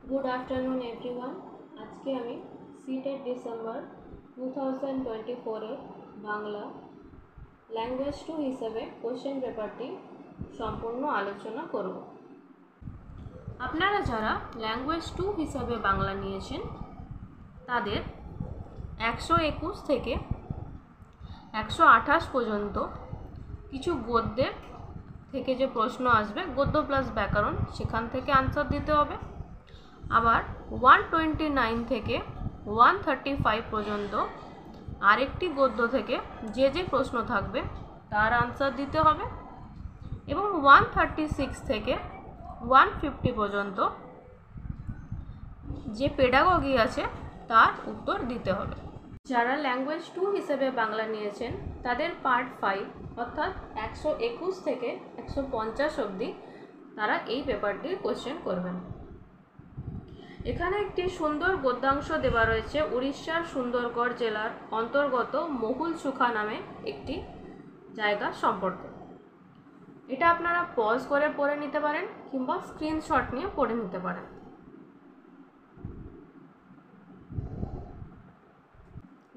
Good afternoon everyone. आज के हमें सीटेट डिसेम्बर 2024 बांगला लैंग्वेज 2 हिसाब से क्वेश्चन पेपारटी सम्पूर्ण आलोचना करब। आपनारा जारा लैंग्वेज 2 हिसाब से बांगला निয়েছেন তাদের 121 থেকে 128 পর্যন্ত কিছু গদ্যের থেকে যে প্রশ্ন আসবে গদ্য প্লাস ব্যাকরণ সেখান থেকে आंसर দিতে হবে। আবার 129 থেকে 135 পর্যন্ত আরেকটি গদ্য থেকে যে যে প্রশ্ন থাকবে তার आंसर দিতে হবে এবং 136 থেকে 150 পর্যন্ত যে পেডাগজি আছে তার উত্তর দিতে হবে। যারা ল্যাঙ্গুয়েজ 2 হিসেবে বাংলা নিয়েছেন তাদের পার্ট 5 অর্থাৎ 121 থেকে 150 অবধি তারা এই পেপারটির কোশ্চেন করবেন। এখানে একটি সুন্দর গদ্যাংশ দেওয়া রয়েছে উড়িষ্যার সুন্দরগড় জেলার অন্তর্গত মহুলসুখা নামে একটি জায়গা সম্পর্কে। এটা আপনারা পজ করে পড়ে নিতে পারেন কিংবা স্ক্রিনশট নিয়ে পড়ে নিতে পারেন।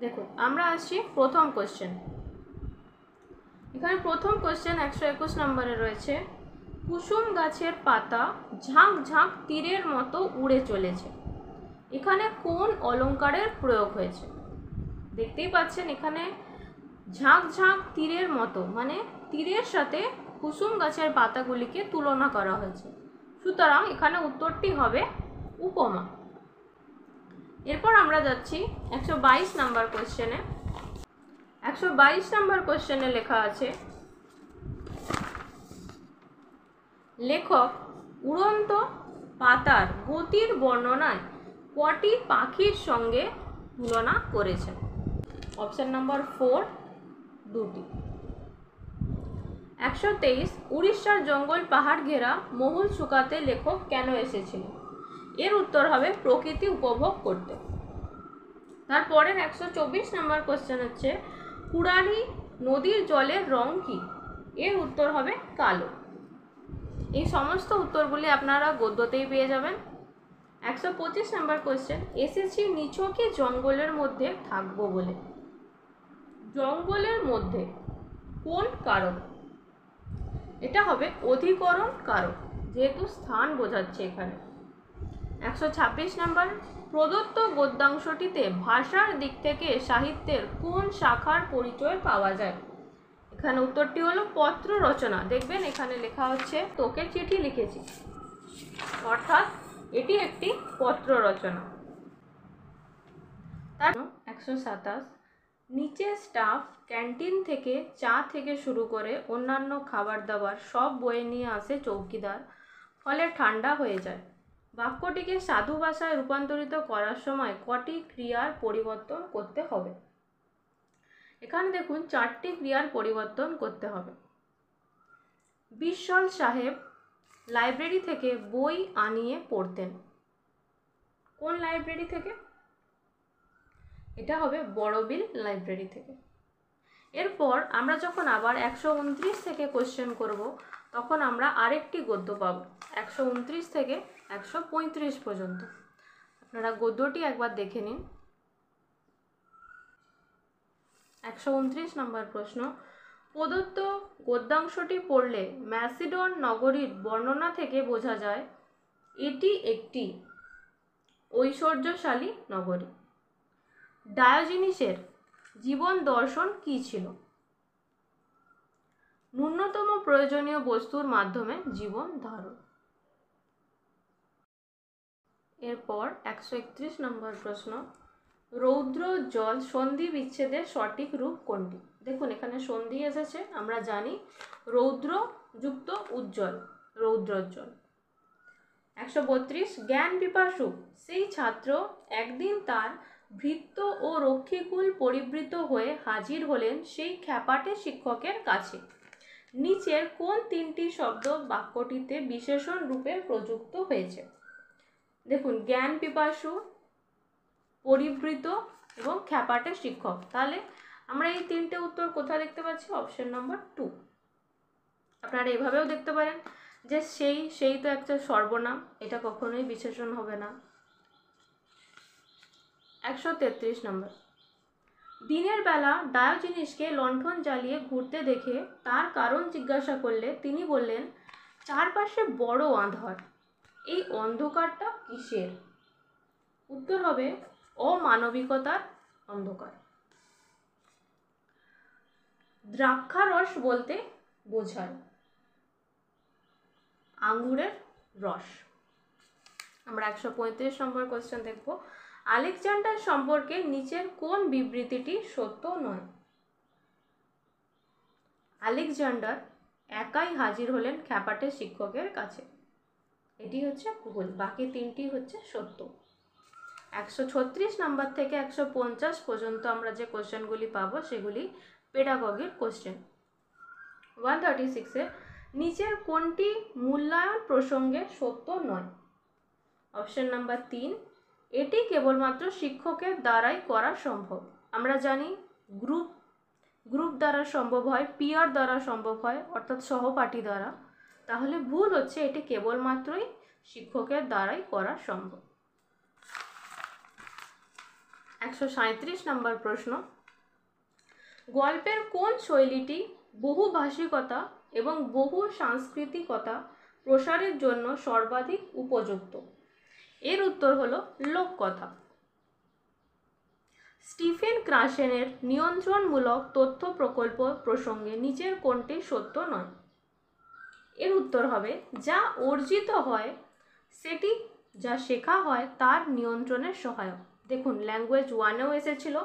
দেখুন আমরা আসছি প্রথম কোশ্চেন। এখানে প্রথম কোশ্চেন 121 নম্বরে রয়েছে কুসুম গাছের পাতা ঝাঁক ঝাঁক তীরের মতো উড়ে চলেছে। এখানে কোন অলঙ্কারের প্রয়োগ হয়েছে? দেখতেই পাচ্ছেন এখানে ঝাঁক ঝাঁক তীরের মতো মানে তীরের সাথে কুসুম গাছের পাতাগুলিকে তুলনা করা হয়েছে, সুতরাং এখানে উত্তরটি হবে উপমা। এরপর আমরা যাচ্ছি 122 নম্বর কোশ্চেনে। 122 নম্বর কোশ্চেনে লেখা আছে লেখক উড়ন্ত পাতার গতির বর্ণনায় কটি পাখির সঙ্গে তুলনা করেছেন? অপশন নাম্বার 4 দুটি। 123 উড়িষ্যার জঙ্গল পাহাড় ঘেরা মহুলসুখাতে লেখক কেন এসেছিলেন? এর উত্তর হবে প্রকৃতি উপভোগ করতে। তারপরের 124 নম্বর কোশ্চেন হচ্ছে পুরানি নদীর জলের রং কি? এর উত্তর হবে কালো। এই সমস্ত উত্তরগুলি আপনারা গদ্যতেই পেয়ে যাবেন। 125 নম্বর কোশ্চেন এসেছি নিছকে জঙ্গলের মধ্যে থাকবো বলে। জঙ্গলের মধ্যে কোন কারক? এটা হবে অধিকরণ কারক, যেহেতু স্থান বোঝাচ্ছে এখানে। 126 নম্বর প্রদত্ত গদ্যাংশটিতে ভাষার দিক থেকে সাহিত্যের কোন শাখার পরিচয় পাওয়া যায়? এখানে উত্তরটি হলো পত্র রচনা। দেখবেন এখানে লেখা হচ্ছে তোকে চিঠি লিখেছি, অর্থাৎ এটি একটি পত্র রচনা। তার 127 নিচে স্টাফ ক্যান্টিন থেকে চা থেকে শুরু করে অন্যান্য খাবার দাবার সব বয়ে নিয়ে আসে চৌকিদার, ফলে ঠান্ডা হয়ে যায়। বাক্যটিকে সাধু ভাষায় রূপান্তরিত করার সময় কটি ক্রিয়ার পরিবর্তন করতে হবে? এখানে দেখুন 4টি ক্রিয়ার পরিবর্তন করতে হবে। বিশ্বল সাহেব লাইব্রেরি থেকে বই আনিয়ে পড়তেন। কোন লাইব্রেরি থেকে? এটা হবে বড়বিল লাইব্রেরি থেকে। এরপর আমরা যখন আবার 129 থেকে কোশ্চেন করব তখন আমরা আরেকটি গদ্য পাব 129 থেকে 135 পর্যন্ত। আপনারা গদ্যটি একবার দেখে নিন। 129 নম্বর প্রশ্ন প্রদত্ত গদ্যাংশটি পড়লে ম্যাসিডন নগরীর বর্ণনা থেকে বোঝা যায় এটি একটি ঐশ্বর্যশালী নগরী। ডায়োজিনিসের জীবন দর্শন কি ছিল? ন্যূনতম প্রয়োজনীয় বস্তুর মাধ্যমে জীবন ধারণ। এরপর 131 নম্বর প্রশ্ন রৌদ্র জল সন্ধি বিচ্ছেদের সঠিক রূপ কোনটি? দেখুন এখানে সন্ধি এসেছে, আমরা জানি রৌদ্র যুক্ত উজ্জ্বল, রৌদ্রোজ্জ্বল। 132 জ্ঞান পিপাসু সেই ছাত্র একদিন তার ভৃত্য ও রক্ষীকুল পরিবৃত হয়ে হাজির হলেন সেই খ্যাপাটে শিক্ষকের কাছে। নিচের কোন তিনটি শব্দ বাক্যটিতে বিশেষণ রূপে প্রযুক্ত হয়েছে? দেখুন জ্ঞান পিপাসু, পরিবৃত এবং খ্যাপাটে শিক্ষক। তাহলে আমরা এই তিনটে উত্তর কোথায় দেখতে পাচ্ছি? Option number 2। আপনারা এভাবেও দেখতে পারেন যে সেই তো একটা সর্বনাম, এটা কখনোই বিশেষণ হবে না। 133 নম্বর, দিনের বেলা ডায়োজেনিসকে লণ্ঠন জ্বালিয়ে ঘুরতে দেখে তার কারণ জিজ্ঞাসা করলে তিনি বললেন, চারপাশে বড় আঁধার, এই অন্ধকারটা কিসের? উত্তর হবে অমানবিকতার অন্ধকার। দ্রাক্ষারস বলতে বোঝায় আঙ্গুরের রস। আমরা 135 নম্বর কোশ্চেন দেখব, আলেকজান্ডার সম্পর্কে নিচের কোন বিবৃতিটি সত্য নয়? আলেকজান্ডার একাই হাজির হলেন খ্যাপাটে শিক্ষকের কাছে, এটি হচ্ছে ভুল, বাকি তিনটি হচ্ছে সত্য। 136 নাম্বার থেকে 150 পর্যন্ত আমরা যে কোশ্চেনগুলি পাবো সেগুলি পেডাগগির কোশ্চেন। 136-এ নিচের কোনটি মূল্যায়ন প্রসঙ্গে সত্য নয়? অপশন নাম্বার 3, এটি কেবলমাত্র শিক্ষকের দ্বারাই করা সম্ভব। আমরা জানি গ্রুপ দ্বারা সম্ভব হয়, পিয়ার দ্বারা সম্ভব হয়, অর্থাৎ সহপাঠী দ্বারা। তাহলে ভুল হচ্ছে, এটি কেবলমাত্রই শিক্ষকের দ্বারাই করা সম্ভব। 137 নম্বর প্রশ্ন, গল্পের কোন শৈলীটি বহুভাষিকতা এবং বহু সাংস্কৃতিকতা প্রসারের জন্য সর্বাধিক উপযুক্ত? এর উত্তর হলো লোককথা। স্টিফেন ক্রাসেনের নিয়ন্ত্রণমূলক তথ্য প্রকল্প প্রসঙ্গে নিচের কোনটি সত্য নয়? এর উত্তর হবে যা অর্জিত হয় সেটি যা শেখা হয় তার নিয়ন্ত্রণের সহায়ক। দেখুন, ল্যাঙ্গুয়েজ 1-এও এসেছিল,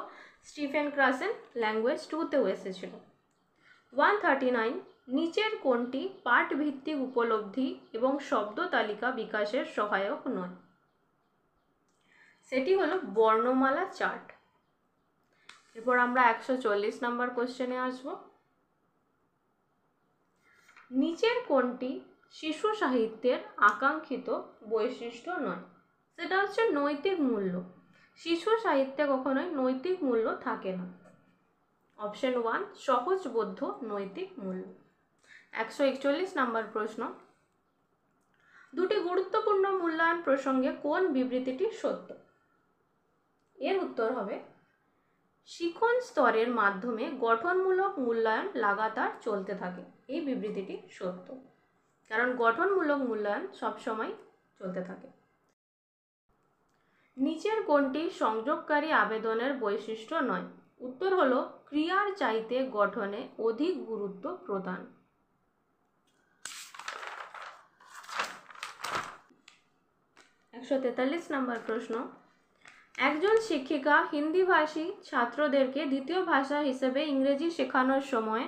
স্টিফেন ক্রাসেন ল্যাঙ্গুয়েজ 2-তেও এসেছিল। 139, নিচের কোনটি পাঠভিত্তিক উপলব্ধি এবং শব্দ তালিকা বিকাশের সহায়ক নয়? সেটি হলো বর্ণমালা চার্ট। এরপর আমরা 140 নম্বর কোশ্চেনে আসব, নিচের কোনটি শিশু সাহিত্যের আকাঙ্ক্ষিত বৈশিষ্ট্য নয়? সেটা হচ্ছে নৈতিক মূল্য। শিশু সাহিত্যে কখনোই নৈতিক মূল্য থাকে না। অপশন 1, সহজবোধ্য নৈতিক মূল্য। 141 নম্বর প্রশ্ন, দুটি গুরুত্বপূর্ণ মূল্যায়ন প্রসঙ্গে কোন বিবৃতিটি সত্য? এর উত্তর হবে শিখন স্তরের মাধ্যমে গঠনমূলক মূল্যায়ন লাগাতার চলতে থাকে। এই বিবৃতিটি সত্য, কারণ গঠনমূলক মূল্যায়ন সবসময় চলতে থাকে। নিচের কোনটি সংযোগকারী আবেদনের বৈশিষ্ট্য নয়? উত্তর হলো ক্রিয়ার চাইতে গঠনে অধিক গুরুত্ব প্রদান। 143 নম্বর প্রশ্ন, একজন শিক্ষিকা হিন্দিভাষী ছাত্রদেরকে দ্বিতীয় ভাষা হিসেবে ইংরেজি শেখানোর সময়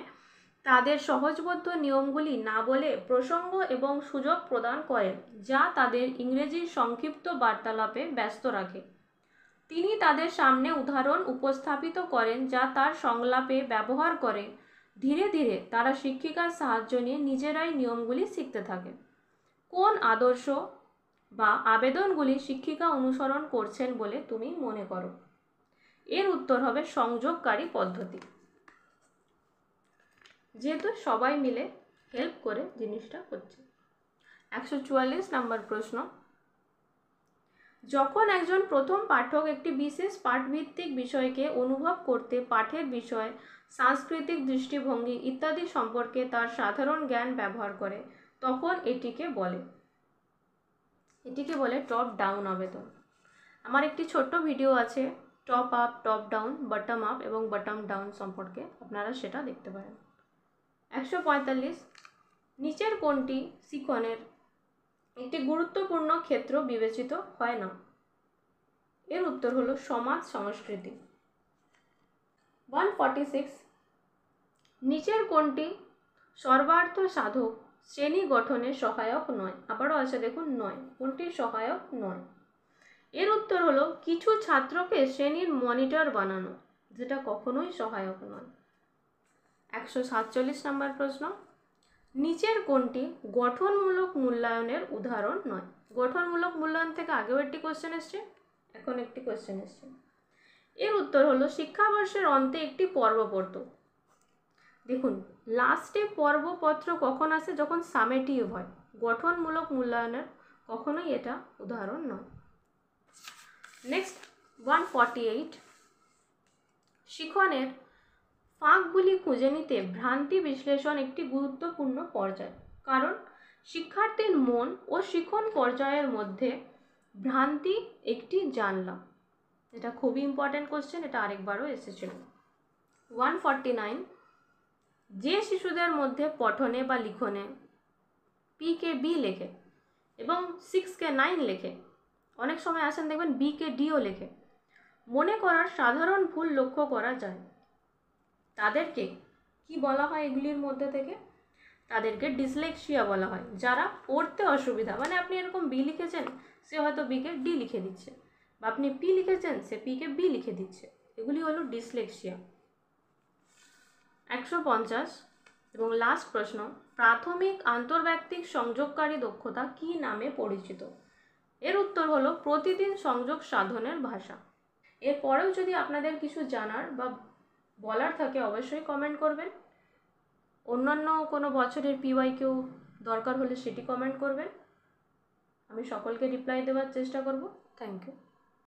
তাদের সহজবোধ্য নিয়মগুলি না বলে প্রসঙ্গ এবং সুযোগ প্রদান করেন যা তাদের ইংরেজির সংক্ষিপ্ত বার্তালাপে ব্যস্ত রাখে। তিনি তাদের সামনে উদাহরণ উপস্থাপিত করেন যা তার সংলাপে ব্যবহার করে। ধীরে ধীরে তারা শিক্ষিকার সাহায্য নিয়ে নিজেরাই নিয়মগুলি শিখতে থাকে। কোন আদর্শ বা আবেদনগুলি শিক্ষিকা অনুসরণ করছেন বলে তুমি মনে করো? এর উত্তর হবে সংযোগকারী পদ্ধতি, যেহেতু সবাই মিলে হেল্প করে জিনিসটা হচ্ছে। 144 নম্বর প্রশ্ন, যখন একজন প্রথম পাঠক একটি বিশেষ পাঠভিত্তিক বিষয়কে অনুভব করতে পাঠের বিষয়, সাংস্কৃতিক দৃষ্টিভঙ্গি ইত্যাদি সম্পর্কে তার সাধারণ জ্ঞান ব্যবহার করে, তখন এটিকে বলে টপ ডাউন আবেদন। আমার একটি ছোট্ট ভিডিও আছে top up, top down, bottom up এবং বটম ডাউন সম্পর্কে, আপনারা সেটা দেখতে পারেন। 145, নিচের কোনটি শিখনের একটি গুরুত্বপূর্ণ ক্ষেত্র বিবেচিত হয় না? এর উত্তর হলো সমাজ সংস্কৃতি। 146, নিচের কোনটি সর্বার্থ সাধক শ্রেণী গঠনে সহায়ক নয়? আবারও আছে, দেখুন নয়, কোনটি সহায়ক নয়? এর উত্তর হলো কিছু ছাত্রকে শ্রেণীর মনিটর বানানো, যেটা কখনোই সহায়ক নয়। 147 নম্বর প্রশ্ন, নিচের কোনটি গঠনমূলক মূল্যায়নের উদাহরণ নয়? গঠনমূলক মূল্যায়ন থেকে আগেও একটি কোশ্চেন এসছে, এখন একটি কোশ্চেন এসছে। এর উত্তর হলো শিক্ষাবর্ষের অন্তে একটি পর্বপত্র। দেখুন, লাস্টে পর্বপত্র কখন আসে? যখন সামেটিভ হয়, গঠনমূলক মূল্যায়নের কখনোই এটা উদাহরণ নয়। নেক্সট 148, শিখনের ফাঁকগুলি খুঁজে নিতে ভ্রান্তি বিশ্লেষণ একটি গুরুত্বপূর্ণ পর্যায়, কারণ শিক্ষার্থীর মন ও শিখন পর্যায়ের মধ্যে ভ্রান্তি একটি জানলা। এটা খুবই ইম্পর্ট্যান্ট কোশ্চেন, এটা আরেকবারও এসেছিল। 149, যে শিশুদের মধ্যে পঠনে বা লিখনে পিকে বি লেখে এবং 6কে 9 লেখে, অনেক সময় আসেন দেখবেন বিকে ডিও লেখে, মনে করার সাধারণ ভুল লক্ষ্য করা যায়, তাদেরকে কি বলা হয়? এগুলির মধ্যে থেকে তাদেরকে ডিসলেক্সিয়া বলা হয়। যারা পড়তে অসুবিধা, মানে আপনি এরকম বি লিখেছেন, সে হয়তো বিকে ডি লিখে দিচ্ছে, বা আপনি পি লিখেছেন, সে পিকে বি লিখে দিচ্ছে, এগুলি হলো ডিসলেক্সিয়া। 150 এবং লাস্ট প্রশ্ন, প্রাথমিক আন্তর্ব্যক্তিক সংযোগকারী দক্ষতা কি নামে পরিচিত? এর উত্তর হলো প্রতিদিন সংযোগ সাধনের ভাষা। এরপরেও যদি আপনাদের কিছু জানার বা বলার থাকে অবশ্যই কমেন্ট করবেন। অন্যান্য কোনো বছরের PYQ দরকার হলে সেটি কমেন্ট করবেন, আমি সকলকে রিপ্লাই দেওয়ার চেষ্টা করব। Thank you.